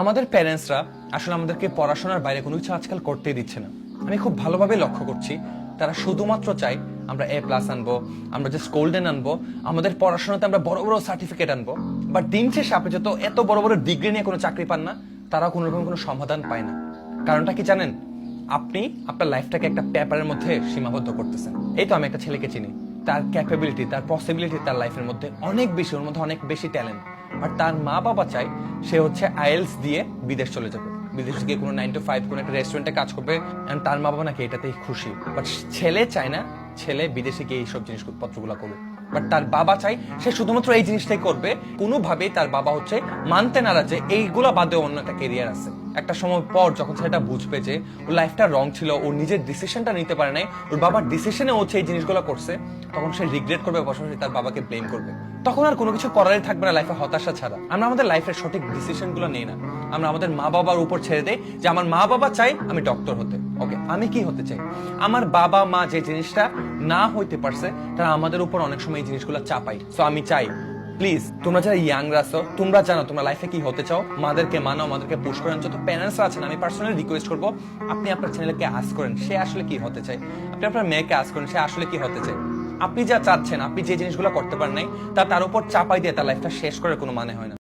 আমাদের প্যারেন্টসরা আসলে আমাদেরকে পড়াশোনার বাইরে কোনো কিছু আজকাল করতেই দিচ্ছে না। আমি খুব ভালোভাবে লক্ষ্য করছি তারা শুধুমাত্র চাই আমরা A+ আনবো, আমরা জাস্ট গোল্ডেন আনবো, আমাদের পড়াশোনাতে আমরা বড় বড় সার্টিফিকেট আনবো। বাট দিন শেষে আপনি যত এত বড় বড় ডিগ্রি নিয়ে কোনো চাকরি পান না, তারাও কোনো রকম কোনো সমাধান পায় না। কারণটা কি জানেন? আপনি আপনার লাইফটাকে একটা পেপারের মধ্যে সীমাবদ্ধ করতেছেন। এই তো আমি একটা ছেলেকে চিনি, তার ক্যাপাবিলিটি, তার পসিবিলিটি তার লাইফের মধ্যে অনেক বেশি, ওর মধ্যে অনেক বেশি ট্যালেন্ট। আর তার মা বাবা চায় সে হচ্ছে IELTS দিয়ে বিদেশ চলে যাবে, বিদেশে গিয়ে কোনো 9 to 5 কোনো একটা রেস্টুরেন্টে কাজ করবে। এন্ড তার মা বাবা নাকি এটাতেই খুশি। বাট ছেলে চায় না ছেলে বিদেশে গিয়ে এইসব জিনিসপত্রগুলো করবে। বাট তার বাবা চাই সে শুধুমাত্র এই জিনিসটাই করবে। কোনোভাবেই তার বাবা হচ্ছে মানতে নারাজ যে এইগুলা বাদে অন্য একটা কেরিয়ার আছে। একটা সময় পর যখন ছেলেটা বুঝবে যে ওর লাইফটা রং ছিল, ওর নিজের ডিসিশনটা নিতে পারে নাই, ওর বাবার ডিসিশনে হচ্ছে এই জিনিসগুলো করছে, তখন সে রিগ্রেট করবে, পাশাপাশি তার বাবাকে ব্লেম করবে। তখন আর কোনো কিছু করারই থাকবে না লাইফে, হতাশা ছাড়া। আমরা আমাদের লাইফের সঠিক ডিসিশনগুলো নেই না, আমরা আমাদের মা বাবার উপর ছেড়ে দেই যে আমার মা বাবা চাই আমি ডক্টর হতে। ওকে, আমি কি হতে চাই? আমার বাবা মা যে জিনিসটা না হইতে পারছে তারা আমাদের উপর অনেক সময় এই জিনিসগুলো চাপাই। সো আমি চাই প্লিজ তোমরা যারা ইয়াংরা আছো, তোমরা জানো তোমরা লাইফে কি হতে চাও, মাদেরকে মানো, আমাদেরকে পুশ করেন। যত প্যারেন্টস আছেন আমি পার্সোনালি রিকোয়েস্ট করবো আপনি আপনার ছেলেকে আস্ক করেন সে আসলে কি হতে চায়, আপনি আপনার মেয়েকে আস্ক করেন সে আসলে কি হতে চায়। আপনি যা চাচ্ছেন, আপনি যে জিনিসগুলো করতে পারেন নাই তা তার উপর চাপাই দিয়ে তার লাইফটা শেষ করার কোনো মানে হয় না।